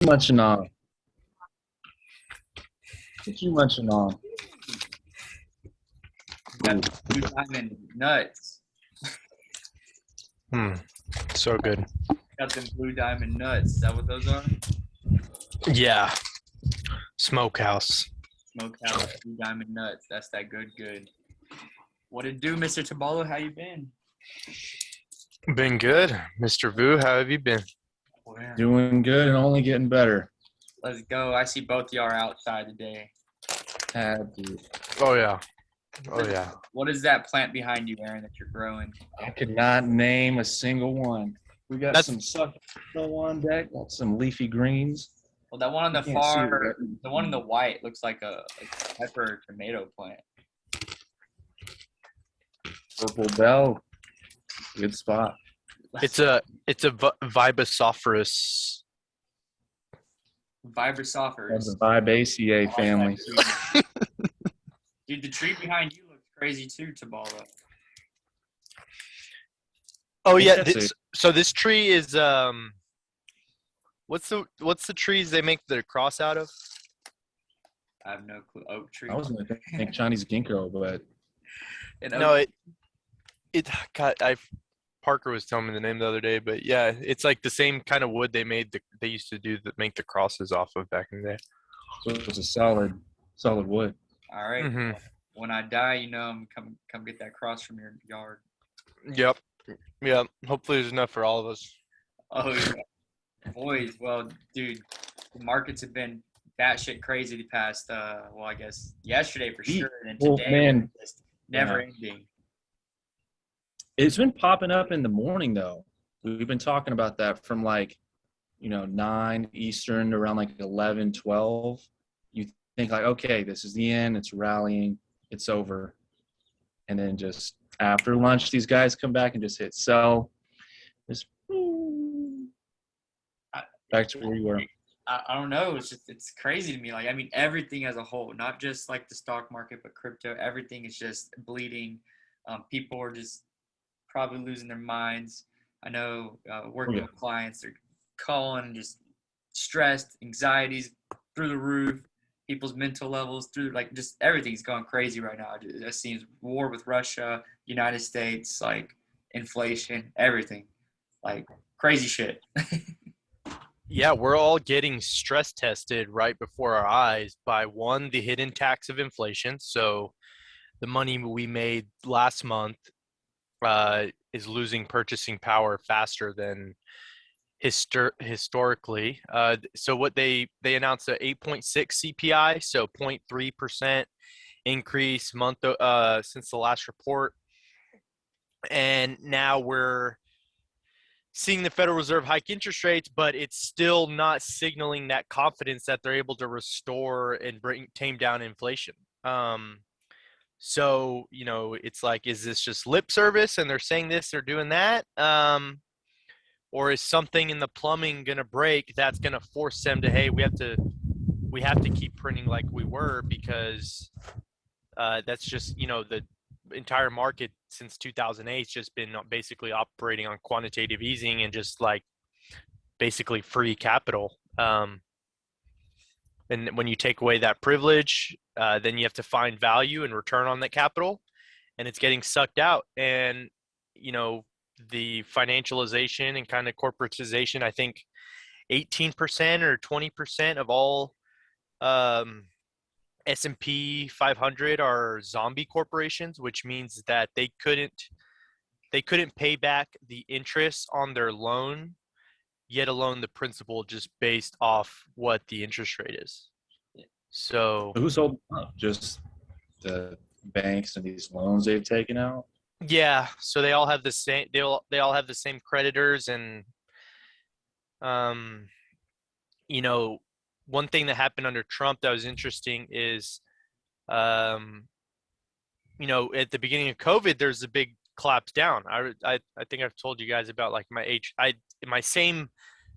Munching on? What you munching on? Got the blue diamond nuts. So good. Got them blue diamond nuts. Is that what those are? Yeah. Smokehouse. Smokehouse blue diamond nuts. That's that good. What it do, Mr. Tabalo? How you been? Been good. Mr. Vu, how have you been? Well, Doing good and only getting better. let's go. I see both y'all are outside today. Happy. Oh, yeah. Oh, yeah. What is that plant behind you, Aaron, that you're growing? I could not name a single one. We got That's- some succulent on deck, got some leafy greens. Well, that one on the You can't see it, far, but- the one in the white looks like a pepper or tomato plant. Purple bell. Good spot. It's a Vibosophorus. Vibrosophorus. That's the Vibaceae family. Dude, the tree behind you looks crazy too, Tabalo. Oh, yeah. That's So this tree is what's the trees they make the cross out of? I have no clue. Oak tree. I was going to think Chinese ginkgo, but And Parker was telling me the name the other day, but yeah, it's like the same kind of wood they used to make the crosses off of back in the day. so it's a solid wood. all right. Mhm. When I die, I'm come get that cross from your yard. Yep. Yeah. Hopefully there's enough for all of us. Oh yeah. Boys, well, dude, the markets have been batshit crazy the past I guess yesterday for sure. And Well, today man. was just never ending. It's been popping up in the morning though. We've been talking about that from 9 Eastern to around 11, 12. You think okay, this is the end. It's rallying. It's over. And then just after lunch, these guys come back and just hit sell. Just back to where you were. I don't know. It's crazy to me. Everything as a whole, not just the stock market, but crypto. Everything is just bleeding. People are just probably losing their minds. I know working with clients, they're calling and just stressed, anxieties through the roof. People's mental levels through just everything's going crazy right now. It seems war with Russia, United States, inflation, everything, crazy shit. Yeah, we're all getting stress tested right before our eyes by the hidden tax of inflation. So the money we made last month is losing purchasing power faster than historically. So what they announced a 8.6 CPI, so 0.3% increase since the last report. And now we're seeing the Federal Reserve hike interest rates, but it's still not signaling that confidence that they're able to restore and tame down inflation. So, it's is this just lip service and they're saying this, they're doing that? Or is something in the plumbing going to break that's going to force them to, hey, we have to keep printing like we were, because that's just, the entire market since 2008 has just been basically operating on quantitative easing and just basically free capital. And when you take away that privilege, then you have to find value and return on that capital, and it's getting sucked out. And, the financialization and kind of corporatization, I think 18% or 20% of all S&P 500 are zombie corporations, which means that they couldn't pay back the interest on their loan, yet alone the principal, just based off what the interest rate is. So Who's holding up? Just the banks and these loans they've taken out? yeah, so they all have the same they all have the same creditors. And one thing that happened under Trump that was interesting is at the beginning of COVID, there's a big collapse down. I think I've told you guys about my same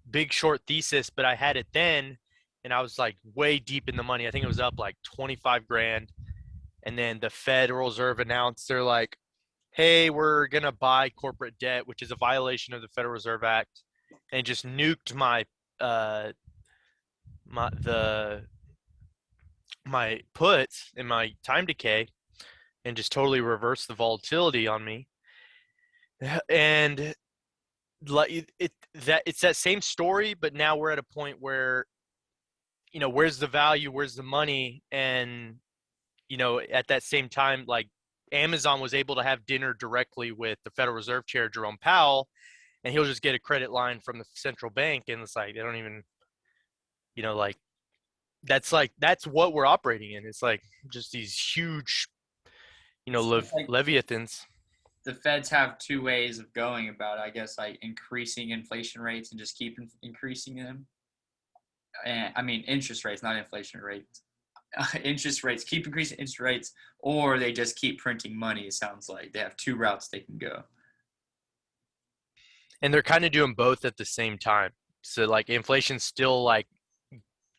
big short thesis, but I had it then, and I was way deep in the money. I think it was up 25 grand. And then the Federal Reserve announced, they're like, hey, we're going to buy corporate debt, which is a violation of the Federal Reserve Act, and just nuked my my puts and my time decay and just totally reverse the volatility on me. And like it's that same story, but now we're at a point where, where's the value, where's the money? And at that same time, like Amazon was able to have dinner directly with the Federal Reserve Chair Jerome Powell, and he'll just get a credit line from the central bank, and it's like they don't even, like that's what we're operating in. It's like just these huge, So it's like leviathans. the feds have two ways of going about it, I guess, like increasing inflation rates and just keep increasing them. And I mean, interest rates, not inflation rates. Interest rates, keep increasing interest rates, or they just keep printing money. It sounds like they have two routes they can go. And they're kind of doing both at the same time. So like inflation's still like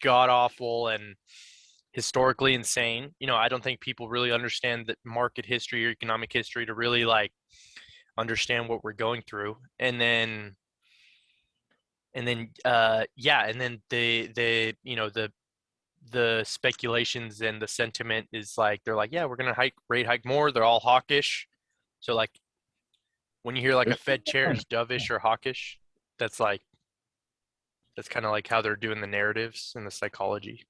god awful and historically insane. I don't think people really understand the market history or economic history to really like understand what we're going through. And then the speculations and the sentiment is like they're like, yeah, we're gonna rate hike more. They're all hawkish. So like when you hear like a Fed chair is dovish or hawkish, that's kind of like how they're doing the narratives and the psychology.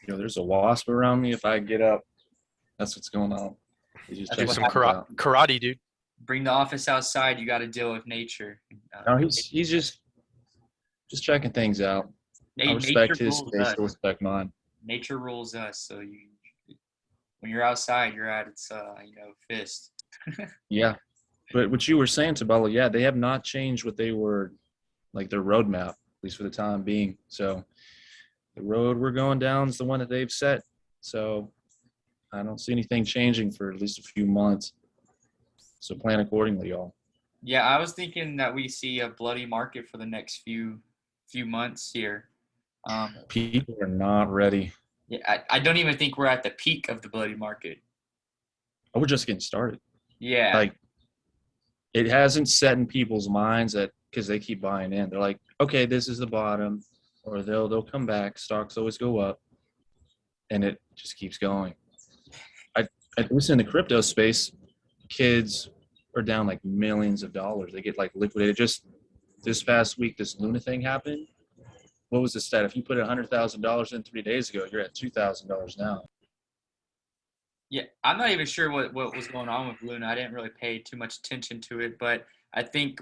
There's a wasp around me. If I get up, that's what's going on. Do some karate, dude. Bring the office outside. You got to deal with nature. No, he's just checking things out. I respect his space. I respect mine. Nature rules us. So when you're outside, you're at its fist. Yeah, but what you were saying, Tabella, yeah, they have not changed what they were like their roadmap, at least for the time being. So the road we're going down is the one that they've set. So I don't see anything changing for at least a few months. So plan accordingly, y'all. Yeah, I was thinking that we see a bloody market for the next few months here. People are not ready. Yeah, I don't even think we're at the peak of the bloody market. Oh, we're just getting started. Yeah. Like it hasn't set in people's minds that because they keep buying in. They're like, okay, this is the bottom, or they'll come back. Stocks always go up, and it just keeps going. I listen in the crypto space, kids are down like millions of dollars. They get like liquidated. Just this past week, this Luna thing happened. What was the stat? If you put $100,000 in 3 days ago, you're at $2,000 now. Yeah, I'm not even sure what was going on with Luna. I didn't really pay too much attention to it, but I think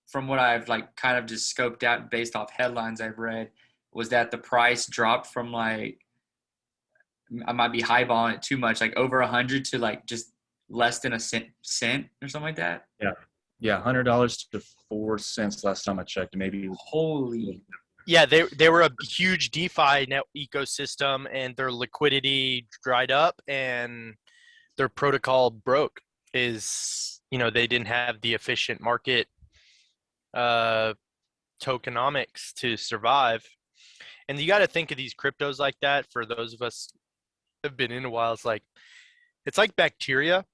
from what I've like kind of just scoped out based off headlines I've read was that the price dropped from like, I might be highballing it too much, like over 100 to like just less than a cent or something like that. Yeah, $100 to 4 cents last time I checked. Maybe holy. Yeah, they were a huge DeFi net ecosystem, and their liquidity dried up, and their protocol broke. They didn't have the efficient market tokenomics to survive. And you got to think of these cryptos like that. For those of us have been in a while, it's like bacteria.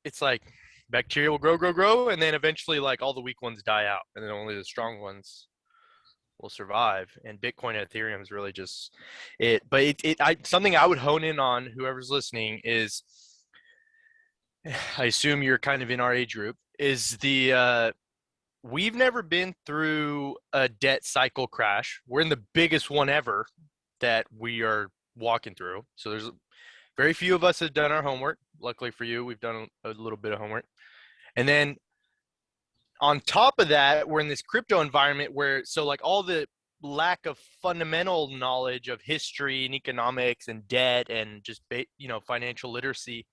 It's like bacteria will grow, and then eventually like all the weak ones die out, and then only the strong ones will survive. And Bitcoin and Ethereum is really just it. But something I would hone in on, whoever's listening, is I assume you're kind of in our age group, is we've never been through a debt cycle crash. We're in the biggest one ever that we are walking through. So there's very few of us have done our homework. Luckily for you, we've done a little bit of homework. And then on top of that, we're in this crypto environment where, so like all the lack of fundamental knowledge of history and economics and debt and just, financial literacy,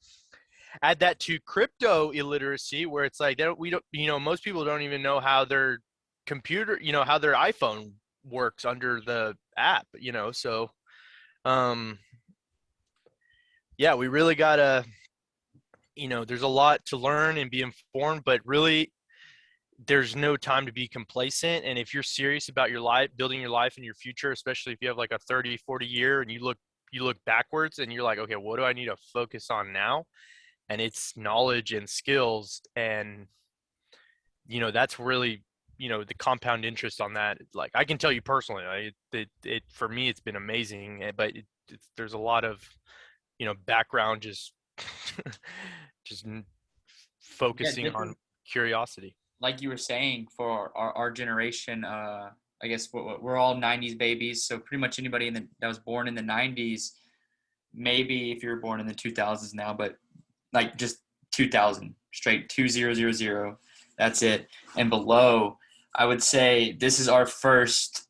add that to crypto illiteracy, where it's like most people don't even know how their computer, how their iPhone works under the app, so yeah, we really gotta, there's a lot to learn and be informed, but really there's no time to be complacent. And if you're serious about your life, building your life and your future, especially if you have like a 30-40 year and you look backwards and you're like, okay, what do I need to focus on now? And it's knowledge and skills. And, that's really the compound interest on that, like I can tell you personally, it for me, it's been amazing, but there's a lot of, background, just, just Yeah, focusing on different. curiosity. Like you were saying, for our generation, I guess we're all 90s babies, so pretty much anybody that was born in the 90s, maybe if you were born in the 2000s now, but like just 2000 straight, 2000, that's it. And below, I would say this is our first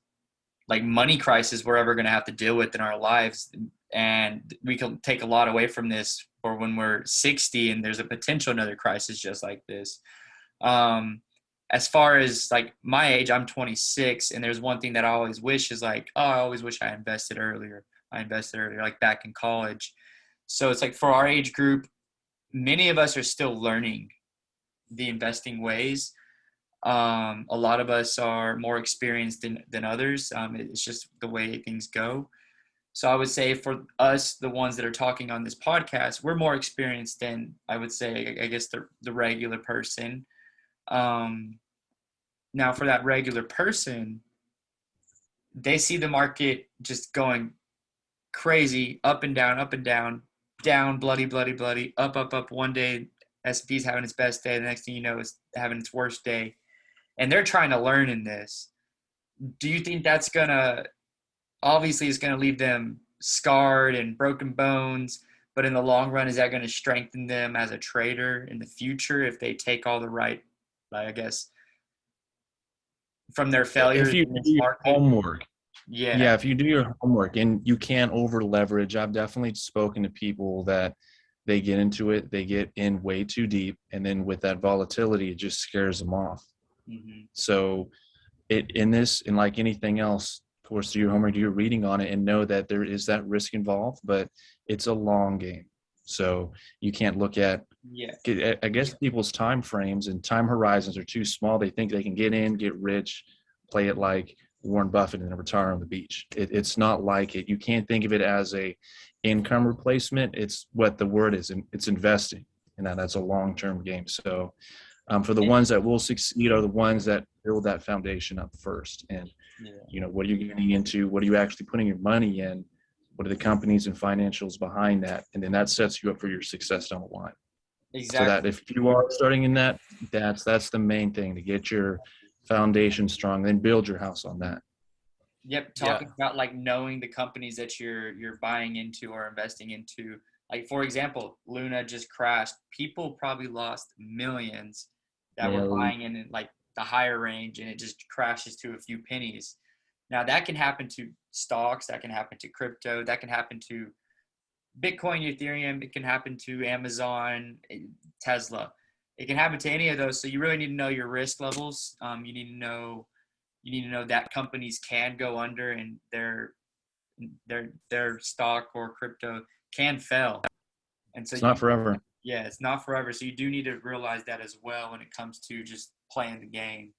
like money crisis we're ever going to have to deal with in our lives, and we can take a lot away from this for when we're 60 and there's a potential another crisis just like this. um as far as like my age, I'm 26, and there's one thing that I always wish is like, oh, I always wish I invested earlier, like back in college. So it's like for our age group, many of us are still learning the investing ways. A lot of us are more experienced than others. It's just the way things go. So I would say for us, the ones that are talking on this podcast, we're more experienced than, I would say, I guess the regular person. Um, Now for that regular person, they see the market just going crazy, up and down, down, bloody, bloody, bloody, up. One day, S&P's having its best day. The next thing you know, it's having its worst day. And they're trying to learn in this. Do you think that's gonna, obviously it's gonna leave them scarred and broken bones, but in the long run, is that gonna strengthen them as a trader in the future if they take all the right, I guess, from their If failures you in do this your market? homework, Yeah. yeah, if you do your homework and you can't over leverage, I've definitely spoken to people that they get into it, they get in way too deep, and then with that volatility, it just scares them off. Hmm. So it in this, and like anything else, of course, do your homework, do your reading on it, and know that there is that risk involved, but it's a long game. So you can't look at, Yeah. I guess people's time frames and time horizons are too small. They think they can get in, get rich, play it like Warren Buffett and retire on the beach. It's not like it. You can't think of it as a income replacement. It's what the word is. It's investing, and that's a long-term game. So for the ones that will succeed are the ones that build that foundation up first. And Yeah. what are you getting into? What are you actually putting your money in? What are the companies and financials behind that? And then that sets you up for your success down the line. So that Exactly. if you are starting in that, that's the main thing, to get your foundation strong, then build your house on that. Yep. Yeah. Talking about like knowing the companies that you're buying into or investing into. Like for example, Luna just crashed. People probably lost millions that were Yeah, buying in like the higher range, and it just crashes to a few pennies. Now that can happen to stocks, that can happen to crypto, that can happen to Bitcoin, Ethereum, it can happen to Amazon, Tesla. It can happen to any of those. So you really need to know your risk levels. You need to know that companies can go under, and their stock or crypto can fail. And so it's not forever. yeah, it's not forever. So you do need to realize that as well when it comes to just playing the game.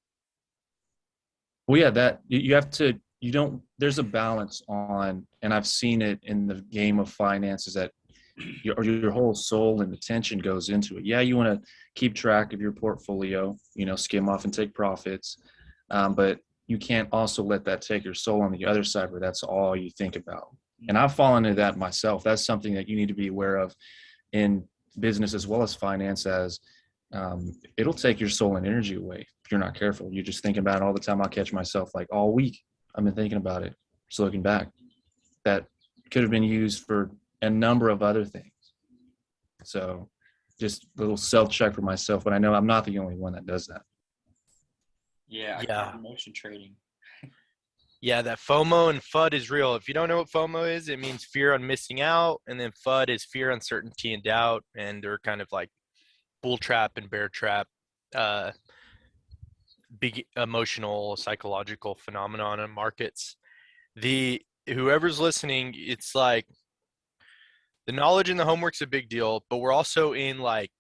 Well, yeah, that you have to, you don't, there's a balance on, and I've seen it in the game of finances, that your whole soul and attention goes into it. Yeah, you want to keep track of your portfolio, skim off and take profits. But you can't also let that take your soul on the other side where that's all you think about. And I've fallen into that myself. That's something that you need to be aware of in business as well as finance, as it'll take your soul and energy away if you're not careful. You're just thinking about it all the time. I'll catch myself like all week, I've been thinking about it. Just looking back, that could have been used for a number of other things. So just a little self check for myself, but I know I'm not the only one that does that. Yeah, I Yeah. call emotion trading. Yeah, that FOMO and FUD is real. If you don't know what FOMO is, it means fear on missing out, and then FUD is fear, uncertainty, and doubt, and they're kind of like bull trap and bear trap, uh, big emotional, psychological phenomenon in markets. The Whoever's listening, it's like the knowledge and the homework's a big deal, but we're also in like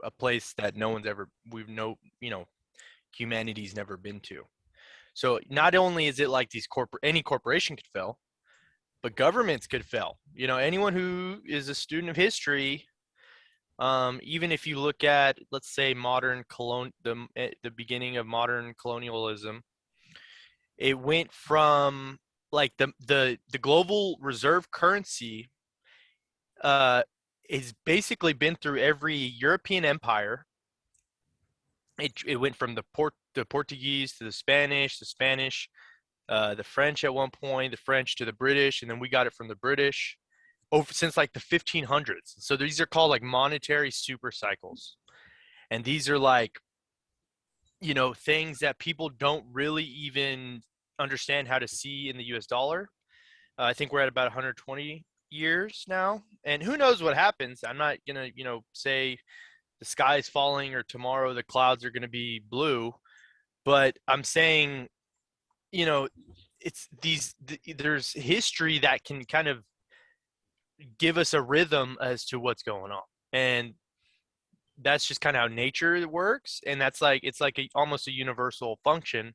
a place that humanity's never been to. So not only is it like any corporation could fail, but governments could fail. Anyone who is a student of history, Even if you look at, let's say, the beginning of modern colonialism, it went from like the global reserve currency uh, has basically been through every European empire. It went from the Portuguese to the Spanish, the French at one point, the French to the British, and then we got it from the British over since like the 1500s. So these are called like monetary super cycles, and these are like, things that people don't really even understand how to see in the US dollar. I think we're at about 120 years now, and who knows what happens. I'm not gonna, say the sky is falling or tomorrow the clouds are gonna be blue, but I'm saying, you know, there's history that can kind of give us a rhythm as to what's going on, and that's just kind of how nature works, and that's like it's like almost a universal function.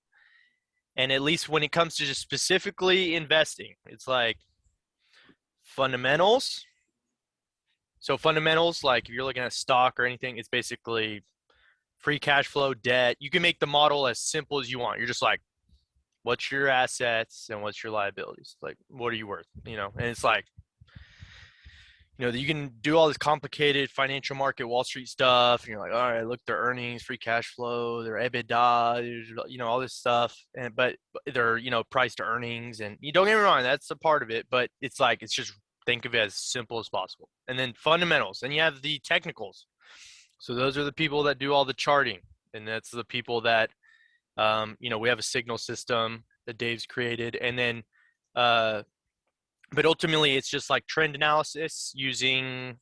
And at least when it comes to just specifically investing, it's like fundamentals. So fundamentals, like if you're looking at stock or anything, it's basically free cash flow, debt. You can make the model as simple as you want. You're just like, what's your assets and what's your liabilities? Like, what are you worth? And it's like, you can do all this complicated financial market, Wall Street stuff. And you're like, all right, look, their earnings, free cash flow, their EBITDA, all this stuff. But they're, price to earnings. And you don't get me wrong, that's a part of it. But it's like, it's just think of it as simple as possible. And then fundamentals. And you have the technicals. So those are the people that do all the charting. And that's the people that, we have a signal system that Dave's created. And then, but ultimately, it's just like trend analysis using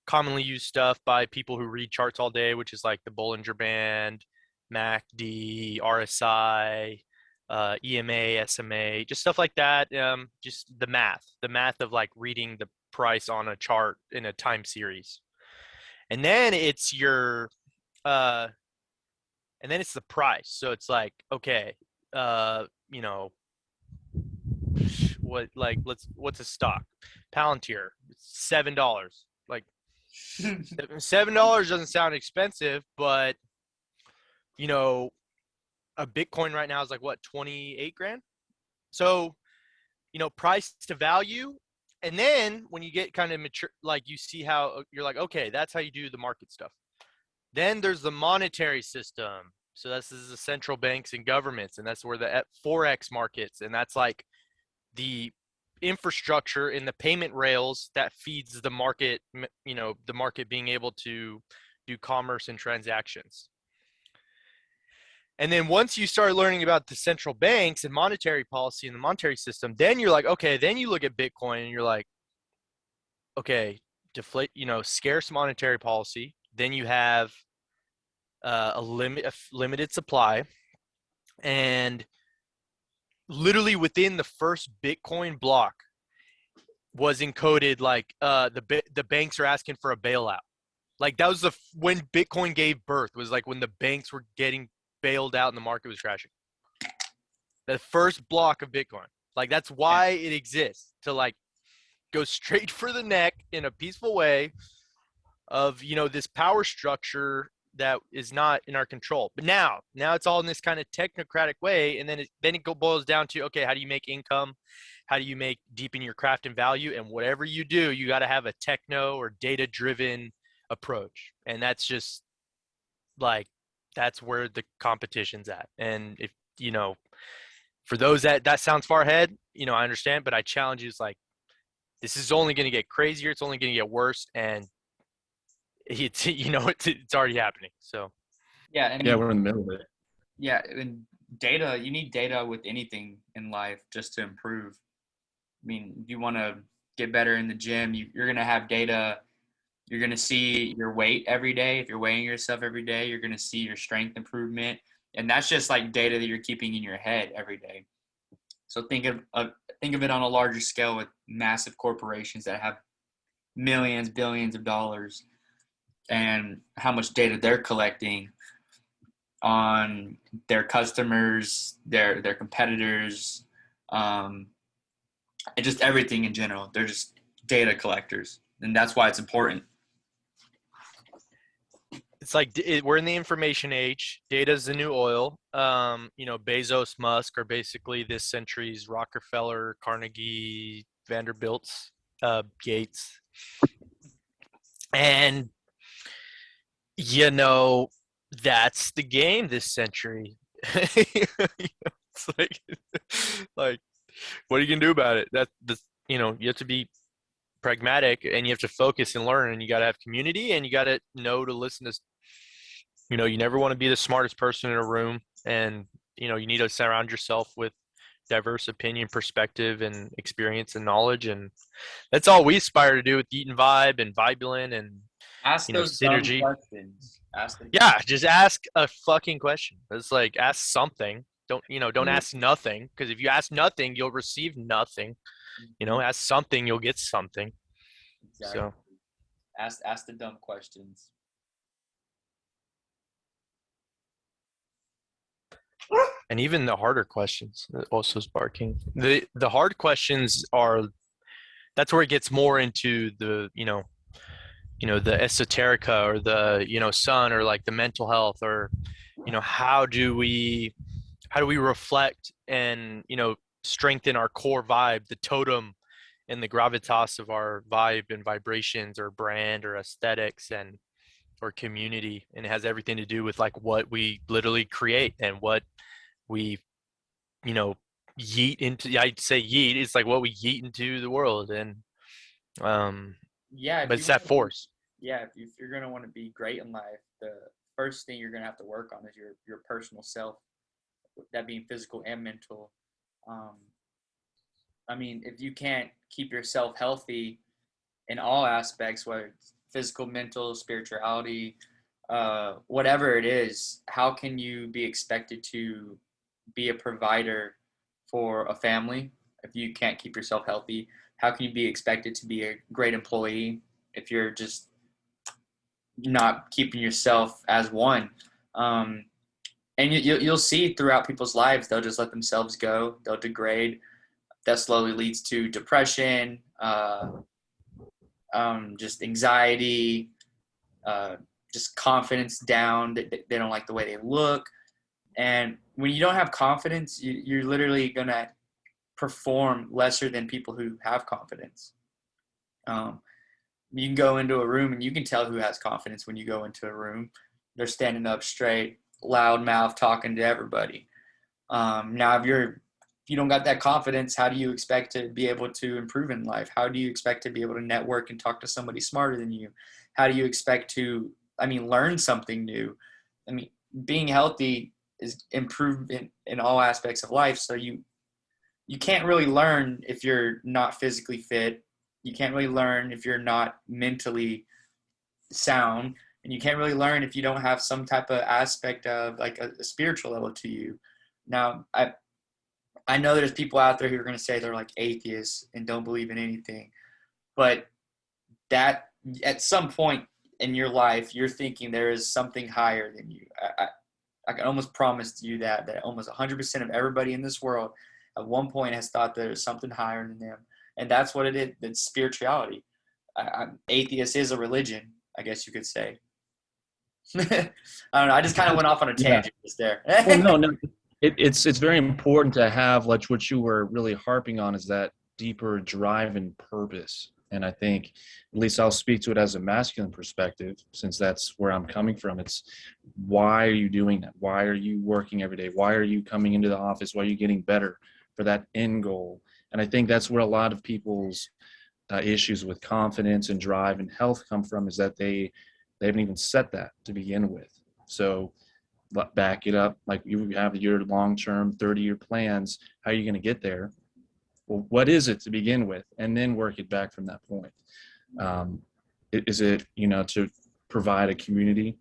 commonly used stuff by people who read charts all day, which is like the Bollinger Band, MACD, RSI, EMA, SMA, just stuff like that. Just the math of like reading the price on a chart in a time series. And then it's uh, the price. So it's like, okay, you know, what's a stock? Palantir, $7. Like $7 doesn't sound expensive, but a Bitcoin right now is like what, 28 grand? So, price to value. And then when you get kind of mature, like you see how you're like, okay, that's how you do the market stuff. Then there's the monetary system. So this is the central banks and governments, and that's where the forex markets, and that's like the infrastructure in the payment rails that feeds the market, the market being able to do commerce and transactions. And then once you start learning about the central banks and monetary policy and the monetary system, then you're like, okay, then you look at Bitcoin and you're like, okay, scarce monetary policy. Then you have a limited supply, and literally within the first Bitcoin block was encoded like the banks are asking for a bailout. Like that was when Bitcoin gave birth, was like when the banks were getting bailed out and the market was crashing. The first block of Bitcoin. Like that's why it exists, to like go straight for the neck in a peaceful way of this power structure that is not in our control. But now it's all in this kind of technocratic way, and then it boils down to, okay, how do you make income? How do you deepen your craft and value? And whatever you do, you got to have a techno or data driven approach, and that's just like that's where the competition's at. And if for those that sounds far ahead, I understand, but I challenge you. It's like this is only going to get crazier. It's only going to get worse, and it's it's already happening. So Yeah, I mean, Yeah, we're in the middle of it. yeah, and data, you need data with anything in life just to improve. I mean, you want to get better in the gym, you're going to have data. You're going to see your weight every day. If you're weighing yourself every day, you're going to see your strength improvement. And that's just like data that you're keeping in your head every day. So think of it on a larger scale with massive corporations that have millions, billions of dollars, and how much data they're collecting on their customers, their competitors, and just everything in general. They're just data collectors, and that's why it's important. it's like we're in the information age. Data's the new oil. Bezos, Musk are basically this century's Rockefeller, Carnegie, Vanderbilts, Gates, and that's the game this century. It's like, what are you gonna do about it? You have to be pragmatic, and you have to focus and learn, and you got to have community, and you got to know to listen to. You never want to be the smartest person in a room, and you need to surround yourself with diverse opinion, perspective, and experience and knowledge, and that's all we aspire to do with Eat and Vibe and Vibulin and Ask those dumb synergy. questions. Yeah, just ask a fucking question. It's like, ask something. Don't ask nothing, because if you ask nothing, you'll receive nothing. Ask something, you'll get something. Exactly. So ask the dumb questions. And even the harder questions also is barking. The hard questions that's where it gets more into the the esoterica, or the sun, or like the mental health, or how do we reflect and strengthen our core vibe, the totem and the gravitas of our vibe and vibrations, or brand, or aesthetics, and or community. And it has everything to do with like what we literally create and what we yeet into. I'd say yeet, it's like what we yeet into the world. And Yeah, but it's that force. If you're gonna want to be great in life, the first thing you're gonna have to work on is your personal self, that being physical and mental. If you can't keep yourself healthy in all aspects, whether it's physical, mental, spirituality, whatever it is, how can you be expected to be a provider for a family if you can't keep yourself healthy? How can you be expected to be a great employee if you're just not keeping yourself as one? And you'll see throughout people's lives, they'll just let themselves go. They'll degrade. That slowly leads to depression, just anxiety, just confidence down. They don't like the way they look. And when you don't have confidence, you're literally going to perform lesser than people who have confidence. You can go into a room and you can tell who has confidence when you go into a room. They're standing up straight, loud mouth, talking to everybody. Now, if you don't got that confidence, how do you expect to be able to improve in life? How do you expect to be able to network and talk to somebody smarter than you? How do you expect to, learn something new? Being healthy is improved in all aspects of life. So you can't really learn if you're not physically fit. You can't really learn if you're not mentally sound. And you can't really learn if you don't have some type of aspect of like a spiritual level to you. Now, I know there's people out there who are going to say they're like atheists and don't believe in anything. But that at some point in your life, you're thinking there is something higher than you. I can almost promise you that almost 100% of everybody in this world at one point has thought there's something higher than them. And that's what it is. It's spirituality. Atheist is a religion, I guess you could say. I don't know. I just kind of went off on a tangent just there. Well, no. It's very important to have, like what you were really harping on, is that deeper drive and purpose. And I think, at least I'll speak to it as a masculine perspective, since that's where I'm coming from. It's, why are you doing that? Why are you working every day? Why are you coming into the office? Why are you getting better for that end goal? And I think that's where a lot of people's issues with confidence and drive and health come from, is that they haven't even set that to begin with. So back it up, like you have your long-term 30-year plans. How are you going to get there? Well, what is it to begin with, and then work it back from that point. Is it to provide a community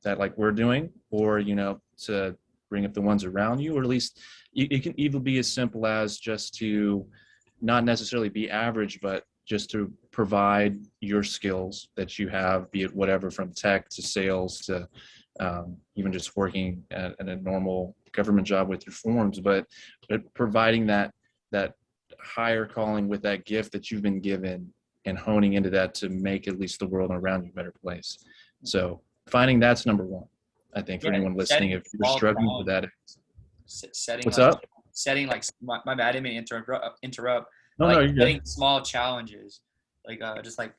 that like we're doing, or to bring up the ones around you, or at least it can even be as simple as just to not necessarily be average, but just to provide your skills that you have, be it whatever, from tech to sales to even just working at a normal government job with your forms, but providing that higher calling with that gift that you've been given, and honing into that to make at least the world around you a better place. So finding that's number one. I think for Yeah, anyone listening, if you're small struggling with that, setting what's like up? setting like my bad, I didn't mean to interrupt. No, Like no, you're setting good. small challenges, like just like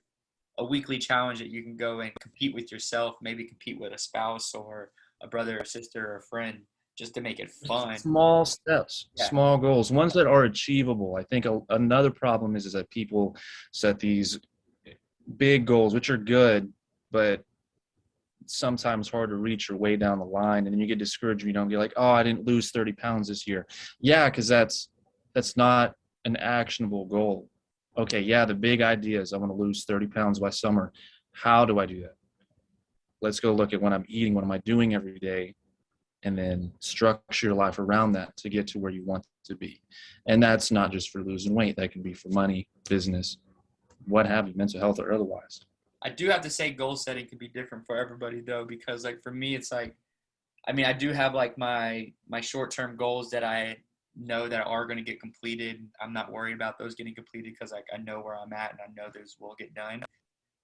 a weekly challenge that you can go and compete with yourself, maybe compete with a spouse or a brother or sister or a friend, just to make it fun. Small steps, Yeah. small goals, ones that are achievable. I think another problem is that people set these big goals, which are good, but sometimes hard to reach or way down the line, and then you get discouraged. You don't get like, oh, I didn't lose 30 pounds this year. Yeah, because that's not an actionable goal. Okay, yeah, the big idea is I want to lose 30 pounds by summer. How do I do that? Let's go look at what I'm eating, what am I doing every day, and then structure your life around that to get to where you want to be. And that's not just for losing weight. That can be for money, business, what have you, mental health or otherwise. I do have to say goal setting can be different for everybody though, because like for me, it's like, I mean, I do have like my short-term goals that I know that are going to get completed. I'm not worried about those getting completed because like I know where I'm at and I know those will get done.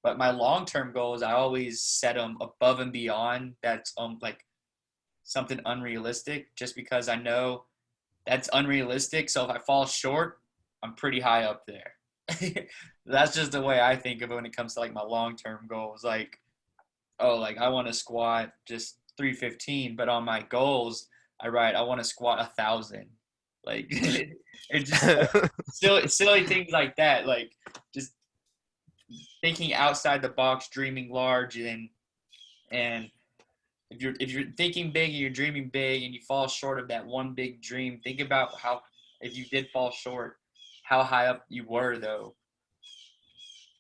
But my long-term goals, I always set them above and beyond. That's like something unrealistic, just because I know that's unrealistic. So if I fall short, I'm pretty high up there. That's just the way I think of it when it comes to like my long-term goals. Like, oh, like I want to squat just 315, but on my goals, I write I want to squat 1,000. Like it's just silly things like that. Like just thinking outside the box, dreaming large, and if you're thinking big and you're dreaming big and you fall short of that one big dream, think about how if you did fall short, how high up you were though.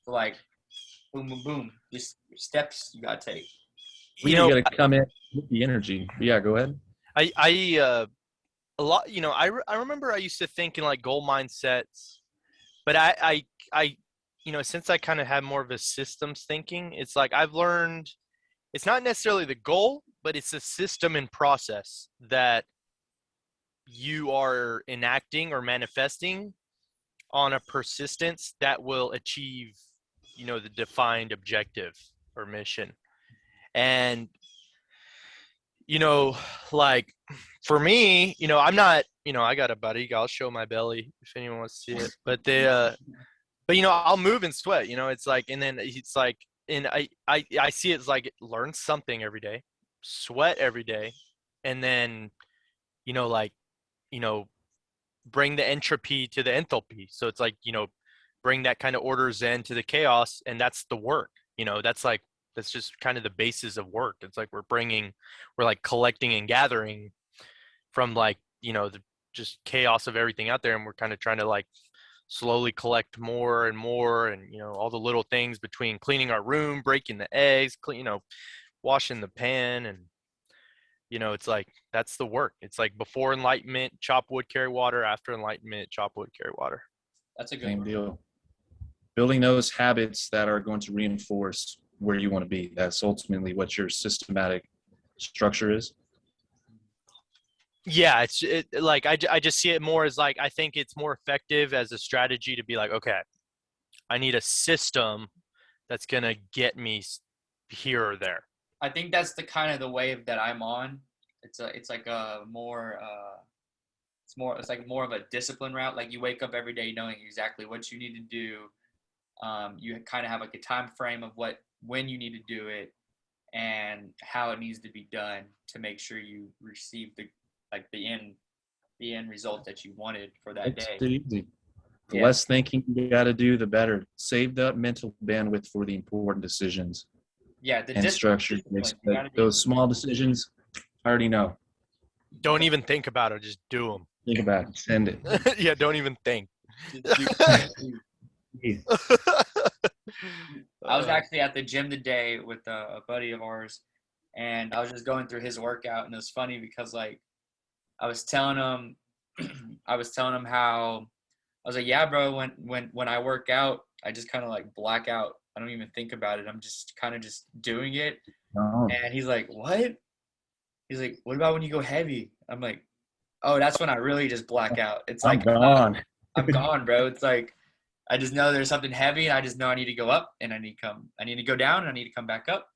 So like boom, boom, boom, just steps you gotta take. Well, yeah, you got to come in with the energy. Yeah, go ahead. A lot, I remember I used to think in like goal mindsets, but I since I kind of had more of a systems thinking, it's like I've learned it's not necessarily the goal, but it's a system and process that you are enacting or manifesting on a persistence that will achieve, the defined objective or mission. And, like for me, I'm not, I got a buddy, I'll show my belly if anyone wants to see it, but I'll move and sweat, it's like, and then it's like, and I see it as like learn something every day, sweat every day, and then, like, bring the entropy to the enthalpy. So it's like, bring that kind of order zen to the chaos. And that's the work, that's just kind of the basis of work. It's like we're like collecting and gathering from like, the just chaos of everything out there. And we're kind of trying to like slowly collect more and more. And, all the little things between cleaning our room, breaking the eggs, washing the pan. And, it's like, that's the work. It's like before enlightenment, chop wood, carry water. After enlightenment, chop wood, carry water. That's a good Same deal. Building those habits that are going to reinforce where you want to be. That's ultimately what your systematic structure is. Yeah, like I just see it more as like, I think it's more effective as a strategy to be like, okay, I need a system that's going to get me here or there. I think that's the kind of the wave that I'm on. It's like it's like more of a discipline route. Like you wake up every day knowing exactly what you need to do. You kind of have like a time frame of when you need to do it and how it needs to be done to make sure you receive the end result that you wanted for that It's day. easy. The Yeah. less thinking you got to do, the better. Save that mental bandwidth for the important decisions. Yeah, the And structure makes those small decisions. I already know. Don't even think about it. Just do them. Think about it. Send it. Yeah, don't even think. I was actually at the gym today with a buddy of ours, and I was just going through his workout, and it was funny because like I was telling him how I was like, yeah, bro, when I work out, I just kind of like black out. I don't even think about it. I'm just kind of just doing it. Oh. And he's like, what? He's like, what about when you go heavy? I'm like, oh, that's when I really just black out. It's like, I'm gone. I'm gone, bro. It's like, I just know there's something heavy and I just know I need to go up and I need to go down and I need to come back up.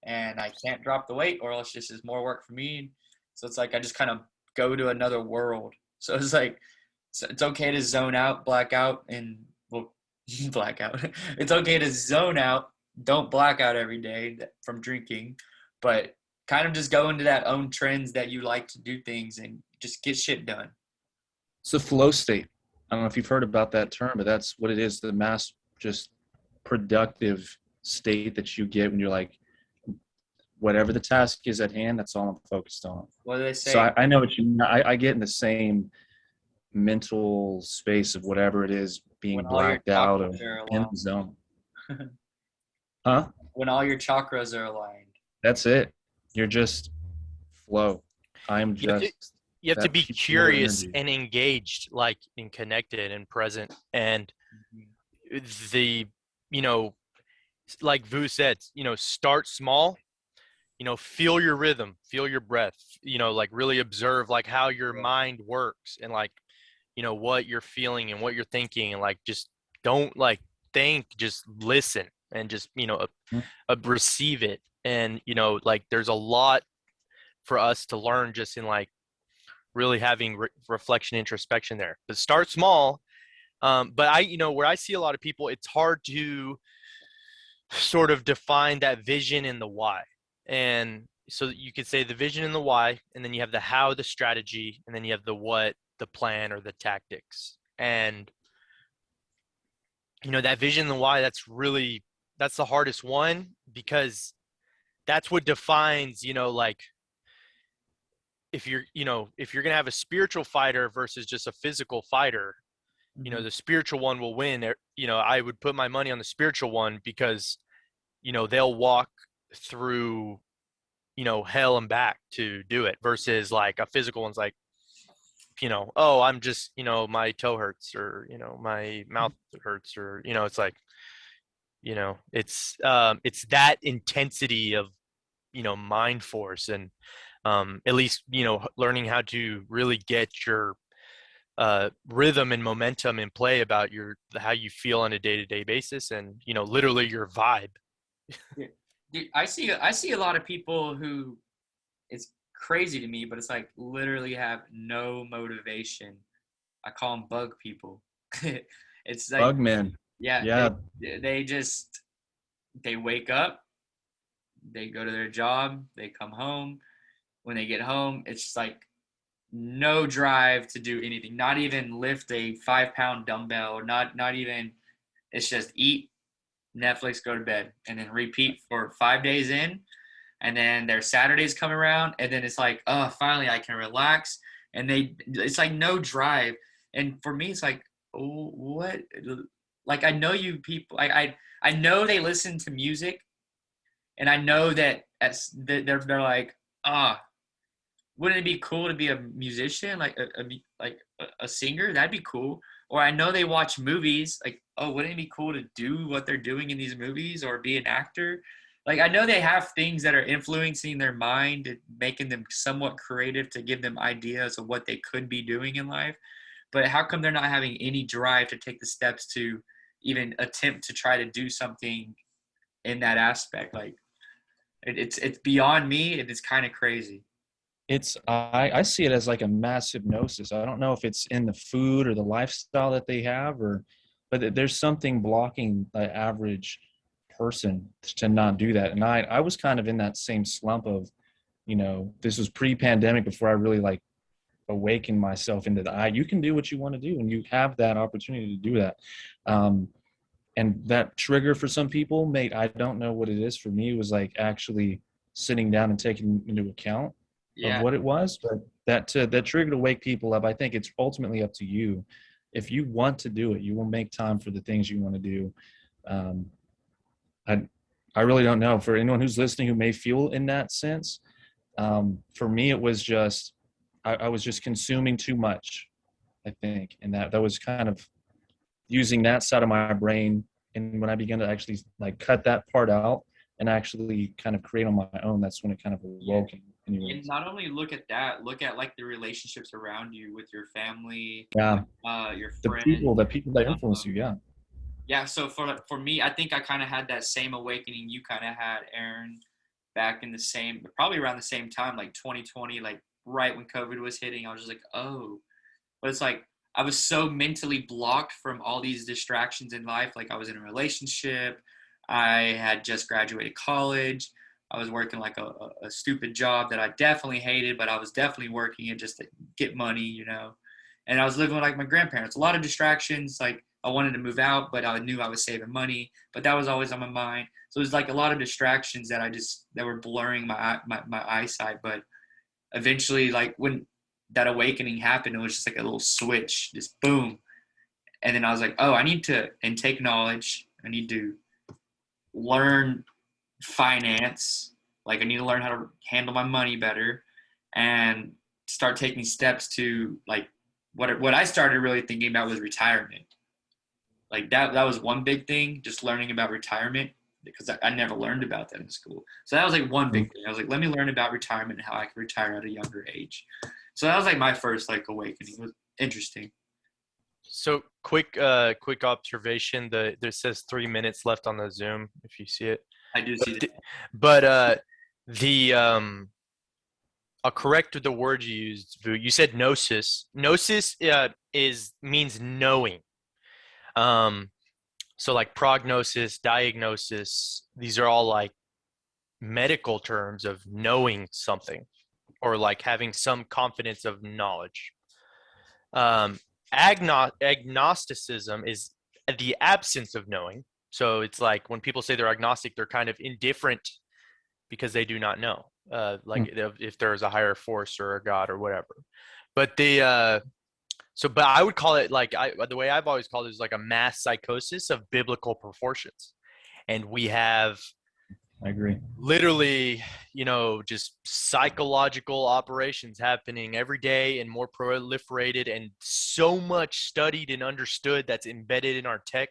and I can't drop the weight, or else this is more work for me. So it's like I just kind of go to another world. So it's like it's okay to zone out, black out, and well, black out. It's okay to zone out. Don't black out every day from drinking, but kind of just go into that own trends that you like to do things and just get shit done. It's the flow state. I don't know if you've heard about that term, but that's what it is. The mass just productive state that you get when you're like, whatever the task is at hand, that's all I'm focused on. What do they say? So I know what you mean. I get in the same mental space of whatever it is, being When all your blacked out or chakras are in aligned. the zone. Huh? When all your chakras are aligned. That's it. You're just flow. I'm You have to, just you have to that be pure curious energy. and engaged, like, and connected and present. And the, you know, like Vu said, start small, feel your rhythm, feel your breath, like really observe like how your mind works, and like, what you're feeling and what you're thinking, and like, just don't like think, just listen, and just, receive it. And, like, there's a lot for us to learn just in like really having reflection, introspection there. But start small. But where I see a lot of people, it's hard to sort of define that vision and the why. And so you could say the vision and the why, and then you have the how, the strategy, and then you have the what, the plan or the tactics. And that vision and the why, that's the hardest one, because that's what defines, like, if you're going to have a spiritual fighter versus just a physical fighter, the spiritual one will win. I would put my money on the spiritual one, because they'll walk through hell and back to do it, versus like a physical one's like, oh, I'm just, my toe hurts, or my mouth hurts, or it's like, it's that intensity of mind force. And at least learning how to really get your rhythm and momentum in play about how you feel on a day-to-day basis, and literally your vibe. Dude, I see a lot of people who, it's crazy to me, but it's like literally have no motivation. I call them bug people. It's like, Bugman. yeah, Yeah. they wake up, they go to their job, they come home. When they get home, it's just like no drive to do anything, not even lift a 5-pound dumbbell, not even. It's just eat, Netflix, go to bed, and then repeat for 5 days in. And then their Saturdays come around, and then it's like, oh, finally I can relax. And it's like no drive. And for me, it's like, oh, what? Like, I know you people, I know they listen to music, and I know that they're like, ah, wouldn't it be cool to be a musician, like a singer? That'd be cool. Or I know they watch movies, like, oh, wouldn't it be cool to do what they're doing in these movies, or be an actor? Like, I know they have things that are influencing their mind and making them somewhat creative to give them ideas of what they could be doing in life. But how come they're not having any drive to take the steps to even attempt to try to do something in that aspect? Like, it's beyond me, and it's kind of crazy. I see it as like a massive gnosis. I don't know if it's in the food or the lifestyle that they have, but there's something blocking the average person to not do that. And I was kind of in that same slump of, this was pre-pandemic, before I really like awakened myself into you can do what you want to do, and you have that opportunity to do that. And that trigger for some people, mate, I don't know what it is. For me, it was like actually sitting down and taking into account of Yeah. what it was. But that trigger to wake people up, I think it's ultimately up to you. If you want to do it, you will make time for the things you want to do. I really don't know, for anyone who's listening who may feel in that sense. For me, it was just I was just consuming too much, I think, and that was kind of using that side of my brain. And when I began to actually like cut that part out and actually kind of create on my own, that's when it kind of awoke. And not only look at that, look at like the relationships around you with your family, Yeah, your the friends. people that influence you. Yeah. Yeah. So for me, I think I kind of had that same awakening you kind of had, Aaron. back in probably around the same time, like 2020, like right when COVID was hitting. I was just like, oh, but it's like I was so mentally blocked from all these distractions in life. Like I was in a relationship, I had just graduated college, I was working like a stupid job that I definitely hated, but I was definitely working it just to get money, you know. And I was living with like my grandparents. A lot of distractions. Like I wanted to move out, but I knew I was saving money. But that was always on my mind. So it was like a lot of distractions that were blurring my eyesight. But eventually, like when that awakening happened, it was just like a little switch, just boom. And then I was like, oh, I need to intake knowledge. I need to learn finance. Like I need to learn how to handle my money better and start taking steps to like what I started really thinking about was retirement. Like that was one big thing, just learning about retirement because I never learned about that in school. So that was like one big thing. I was like, let me learn about retirement and how I can retire at a younger age. So that was like my first like awakening. It was interesting. So quick observation. There says 3 minutes left on the Zoom if you see it. I do see that. But I'll correct the word you used, Vu. You said gnosis. Gnosis means knowing. So like prognosis, diagnosis, these are all like medical terms of knowing something or like having some confidence of knowledge. Agnosticism is the absence of knowing. So it's like when people say they're agnostic, they're kind of indifferent because they do not know, if there's a higher force or a God or whatever. But but I would call it the way I've always called it is like a mass psychosis of biblical proportions. And we have, I agree, literally, just psychological operations happening every day and more proliferated and so much studied and understood that's embedded in our tech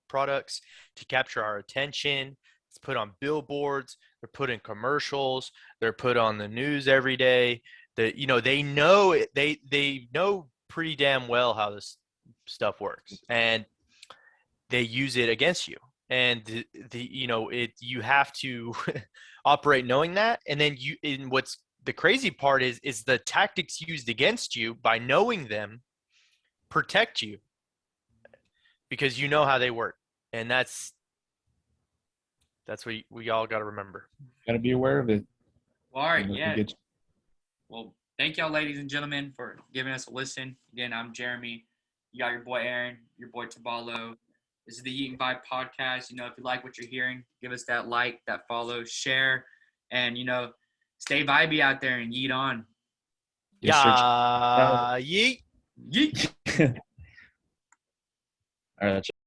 products to capture our attention. It's put on billboards, they're put in commercials, they're put on the news every day. They know pretty damn well how this stuff works, and they use it against you. And you have to operate knowing that. And then what's the crazy part is the tactics used against you by knowing them protect you because you know how they work. And that's what we all got to remember. Got to be aware of it. Well, all right, yeah. Well, thank y'all, ladies and gentlemen, for giving us a listen. Again, I'm Jeremy. You got your boy Aaron, your boy Tabalo. This is the Yeet and Vibe podcast. If you like what you're hearing, give us that like, that follow, share, and, stay vibey out there and yeet on. Yeah, yeet. Yeet. All right.